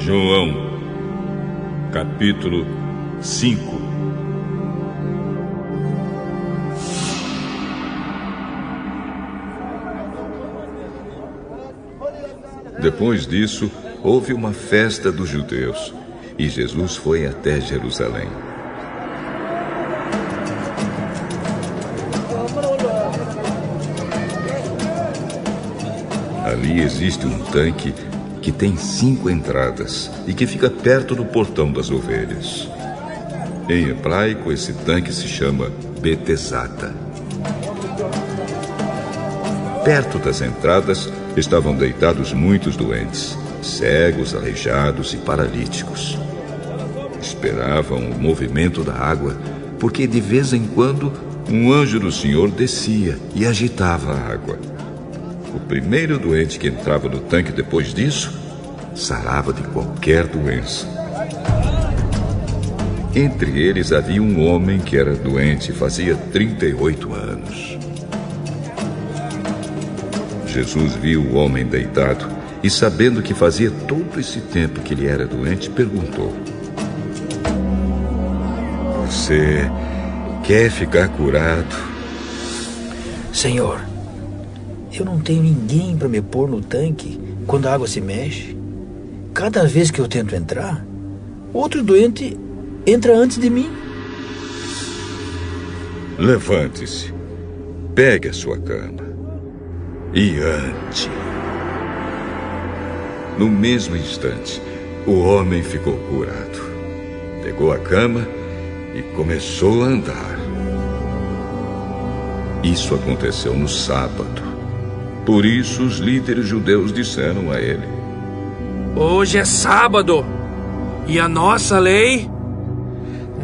João, capítulo 5. Depois disso, houve uma festa dos judeus, e Jesus foi até Jerusalém. Ali existe um tanque que tem 5 entradas e que fica perto do portão das ovelhas. Em hebraico, esse tanque se chama Betesata. Perto das entradas estavam deitados muitos doentes, cegos, aleijados e paralíticos. Esperavam o movimento da água, porque de vez em quando um anjo do Senhor descia e agitava a água. O primeiro doente que entrava no tanque depois disso, sarava de qualquer doença. Entre eles havia um homem que era doente fazia 38 anos. Jesus viu o homem deitado e, sabendo que fazia todo esse tempo que ele era doente, perguntou: "Você quer ficar curado?" "Senhor, eu não tenho ninguém para me pôr no tanque quando a água se mexe. Cada vez que eu tento entrar, outro doente entra antes de mim." "Levante-se, pegue a sua cama e ande." No mesmo instante, o homem ficou curado. Pegou a cama e começou a andar. Isso aconteceu no sábado. Por isso, os líderes judeus disseram a ele: "Hoje é sábado, e a nossa lei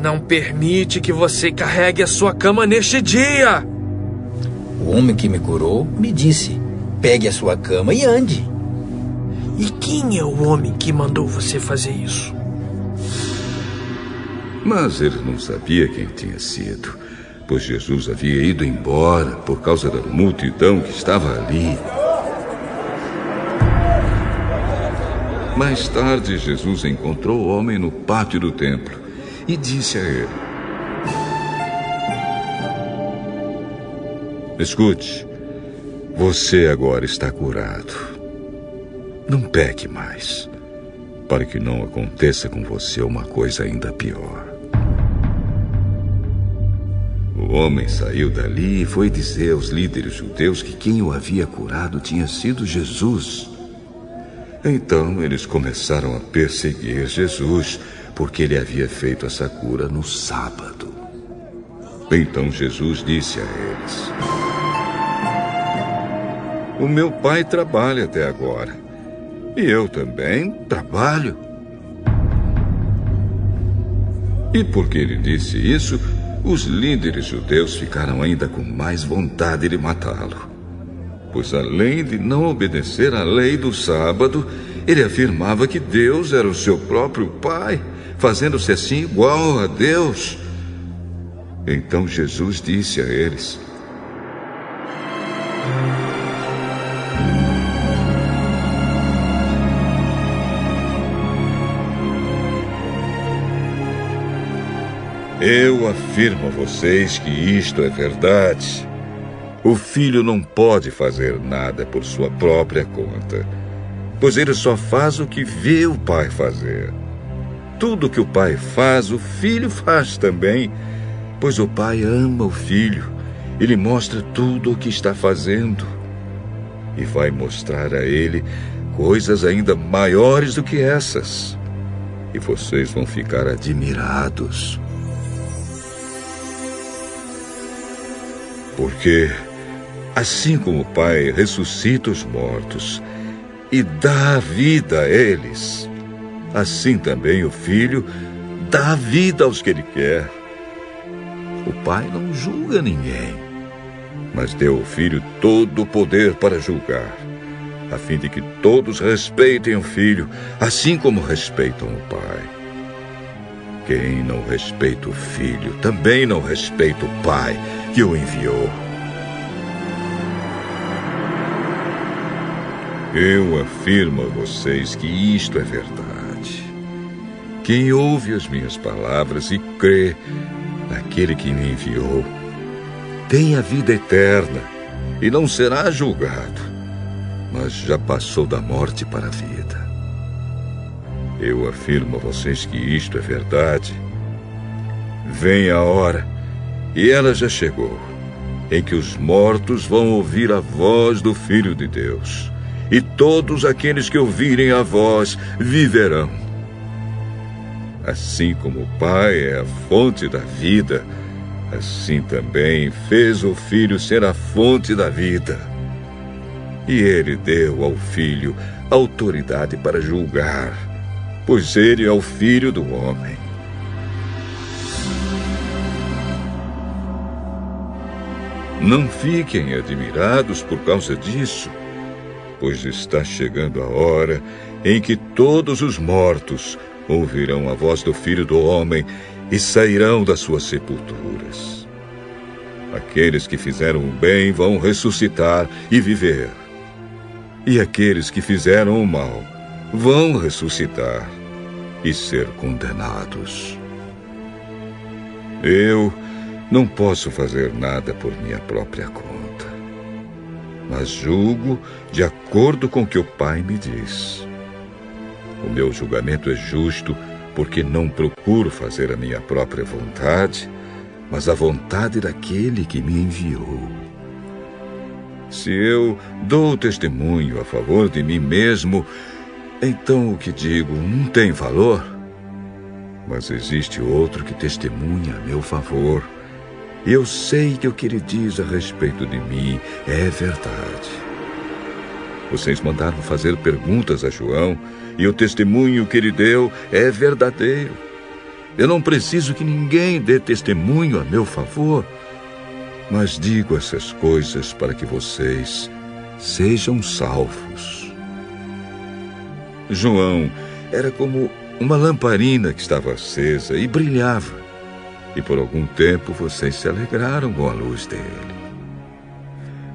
não permite que você carregue a sua cama neste dia." O homem que me curou me disse: "Pegue a sua cama e ande." "E quem é o homem que mandou você fazer isso?" Mas ele não sabia quem tinha sido, pois Jesus havia ido embora por causa da multidão que estava ali. Mais tarde, Jesus encontrou o homem no pátio do templo e disse a ele: "Escute, você agora está curado. Não peque mais, para que não aconteça com você uma coisa ainda pior." O homem saiu dali e foi dizer aos líderes judeus que quem o havia curado tinha sido Jesus. Então eles começaram a perseguir Jesus, porque ele havia feito essa cura no sábado. Então Jesus disse a eles: "O meu pai trabalha até agora, e eu também trabalho." E porque ele disse isso, os líderes judeus ficaram ainda com mais vontade de matá-lo. Pois além de não obedecer à lei do sábado, ele afirmava que Deus era o seu próprio Pai, fazendo-se assim igual a Deus. Então Jesus disse a eles: "Eu afirmo a vocês que isto é verdade. O filho não pode fazer nada por sua própria conta, pois ele só faz o que vê o pai fazer. Tudo que o pai faz, o filho faz também, pois o pai ama o filho. Ele mostra tudo o que está fazendo e vai mostrar a ele coisas ainda maiores do que essas. E vocês vão ficar admirados. Porque, assim como o Pai ressuscita os mortos e dá vida a eles, assim também o Filho dá vida aos que Ele quer. O Pai não julga ninguém, mas deu ao Filho todo o poder para julgar, a fim de que todos respeitem o Filho, assim como respeitam o Pai. Quem não respeita o Filho também não respeita o Pai que o enviou. Eu afirmo a vocês que isto é verdade. Quem ouve as minhas palavras e crê naquele que me enviou, tem a vida eterna e não será julgado, mas já passou da morte para a vida. Eu afirmo a vocês que isto é verdade. Vem a hora, e ela já chegou, em que os mortos vão ouvir a voz do Filho de Deus, e todos aqueles que ouvirem a voz viverão. Assim como o Pai é a fonte da vida, assim também fez o Filho ser a fonte da vida. E ele deu ao Filho autoridade para julgar, pois ele é o Filho do homem. Não fiquem admirados por causa disso, pois está chegando a hora em que todos os mortos ouvirão a voz do Filho do Homem e sairão das suas sepulturas. Aqueles que fizeram o bem vão ressuscitar e viver, e aqueles que fizeram o mal vão ressuscitar e ser condenados. Eu não posso fazer nada por minha própria conta, mas julgo de acordo com o que o Pai me diz. O meu julgamento é justo, porque não procuro fazer a minha própria vontade, mas a vontade daquele que me enviou. Se eu dou testemunho a favor de mim mesmo, então o que digo não tem valor. Mas existe outro que testemunha a meu favor, e eu sei que o que ele diz a respeito de mim é verdade. Vocês mandaram fazer perguntas a João, e o testemunho que ele deu é verdadeiro. Eu não preciso que ninguém dê testemunho a meu favor, mas digo essas coisas para que vocês sejam salvos. João era como uma lamparina que estava acesa e brilhava, e por algum tempo vocês se alegraram com a luz dele.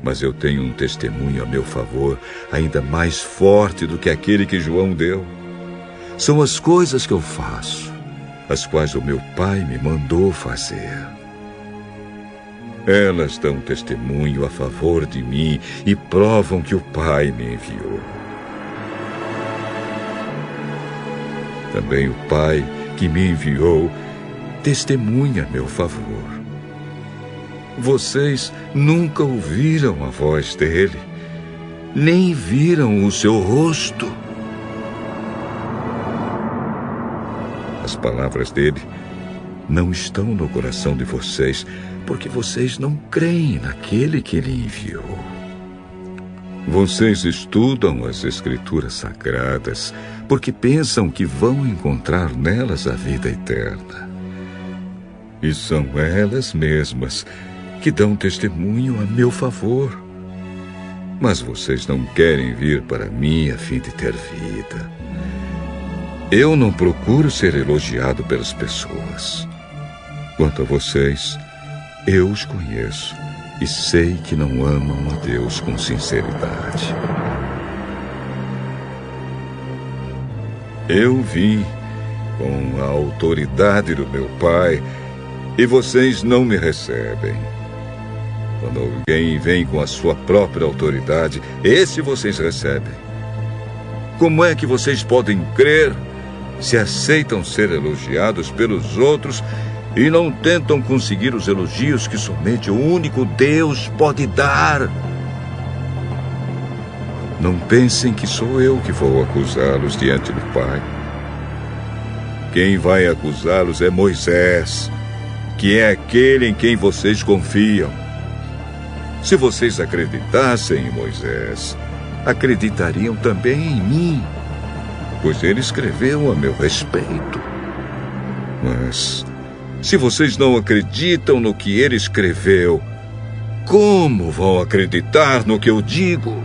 Mas eu tenho um testemunho a meu favor ainda mais forte do que aquele que João deu. São as coisas que eu faço, as quais o meu Pai me mandou fazer. Elas dão testemunho a favor de mim e provam que o Pai me enviou. Também o Pai que me enviou testemunha a meu favor. Vocês nunca ouviram a voz dele, nem viram o seu rosto. As palavras dele não estão no coração de vocês, porque vocês não creem naquele que ele enviou. Vocês estudam as Escrituras Sagradas porque pensam que vão encontrar nelas a vida eterna. E são elas mesmas que dão testemunho a meu favor. Mas vocês não querem vir para mim a fim de ter vida. Eu não procuro ser elogiado pelas pessoas. Quanto a vocês, eu os conheço e sei que não amam a Deus com sinceridade. Eu vim com a autoridade do meu Pai e vocês não me recebem. Quando alguém vem com a sua própria autoridade, esse vocês recebem. Como é que vocês podem crer se aceitam ser elogiados pelos outros e não tentam conseguir os elogios que somente o único Deus pode dar? Não pensem que sou eu que vou acusá-los diante do Pai. Quem vai acusá-los é Moisés, que é aquele em quem vocês confiam. Se vocês acreditassem em Moisés, acreditariam também em mim, pois ele escreveu a meu respeito. Mas, se vocês não acreditam no que ele escreveu, como vão acreditar no que eu digo?